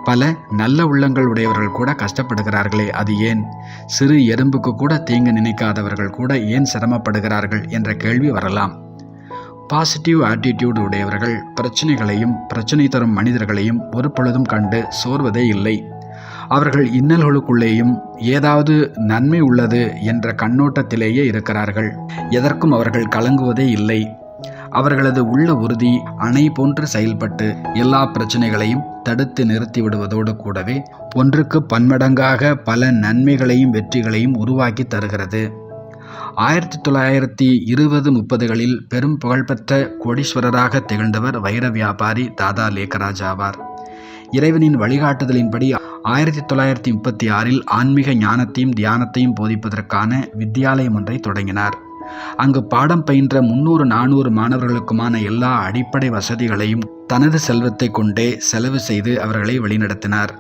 பல நல்ல உள்ளங்கள் உடையவர்கள் கூட கஷ்டப்படுகிறார்களே, அது ஏன்? சிறு எறும்புக்கு கூட தீங்கு நினைக்காதவர்கள் கூட ஏன் சிரமப்படுகிறார்கள் என்ற கேள்வி வரலாம். பாசிட்டிவ் ஆட்டிடியூட் உடையவர்கள் பிரச்சனைகளையும் பிரச்சனை தரும் மனிதர்களையும் ஒரு பொழுதும் கண்டு சோர்வதே இல்லை. அவர்கள் இன்னல்களுக்குள்ளேயும் ஏதாவது நன்மை உள்ளது என்ற கண்ணோட்டத்திலேயே இருக்கிறார்கள். எதற்கும் அவர்கள் கலங்குவதே இல்லை. அவர்களது உள்ள உறுதி அணை போன்று செயல்பட்டு எல்லா பிரச்சனைகளையும் தடுத்து நிறுத்தி விடுவதோடு கூடவே ஒன்றுக்கு பன்மடங்காக பல நன்மைகளையும் வெற்றிகளையும் உருவாக்கி தருகிறது. 1920-30களில் பெரும் புகழ்பெற்ற கோடீஸ்வரராக திகழ்ந்தவர் வைர வியாபாரி தாதா லேக்கராஜ் ஆவார். இறைவனின் வழிகாட்டுதலின்படி 1936இல் ஆன்மீக ஞானத்தையும் தியானத்தையும் போதிப்பதற்கான வித்தியாலயம் ஒன்றை தொடங்கினார். அங்கு பாடம் பயின்ற 300-400 மாணவர்களுக்குமான எல்லா அடிப்படை வசதிகளையும் தனது செல்வத்தை கொண்டே செலவு செய்து அவர்களை வழிநடத்தினார்.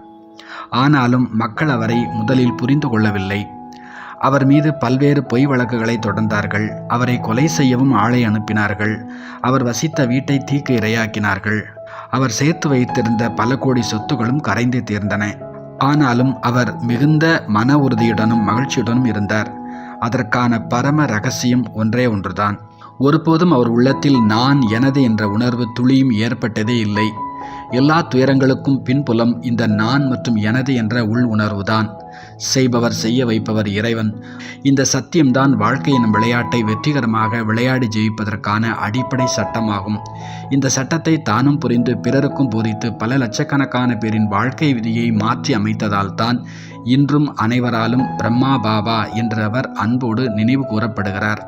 ஆனாலும் மக்கள் அவரை முதலில் புரிந்து கொள்ளவில்லை. அவர் மீது பல்வேறு பொய் வழக்குகளை தொடர்ந்தார்கள். அவரை கொலை செய்யவும் ஆளை அனுப்பினார்கள். அவர் வசித்த வீட்டை தீக்கு இரையாக்கினார்கள். அவர் சேர்த்து வைத்திருந்த பல கோடி சொத்துகளும் கரைந்து தீர்ந்தன. ஆனாலும் அவர் மிகுந்த மன உறுதியுடனும் மகிழ்ச்சியுடனும் இருந்தார். அதற்கான பரம ரகசியம் ஒன்றே ஒன்றுதான். ஒருபோதும் அவர் உள்ளத்தில் நான் எனது என்ற உணர்வு துளியும் ஏற்பட்டதே இல்லை. எல்லா துயரங்களுக்கும் பின்புலம் இந்த நான் மற்றும் எனது என்ற உள் உணர்வுதான். செய்பவர் செய்ய வைப்பவர் இறைவன். இந்த சத்தியம்தான் வாழ்க்கை எனும் விளையாட்டை வெற்றிகரமாக விளையாடி ஜெயிப்பதற்கான அடிப்படை சட்டமாகும். இந்த சட்டத்தை தானும் புரிந்து பிறருக்கும் போதித்து பல லட்சக்கணக்கான பேரின் வாழ்க்கை விதியை மாற்றி அமைத்ததால் தான் இன்றும் அனைவராலும் பிரம்மா பாபா என்று அவர் அன்போடு நினைவு கூறப்படுகிறார்.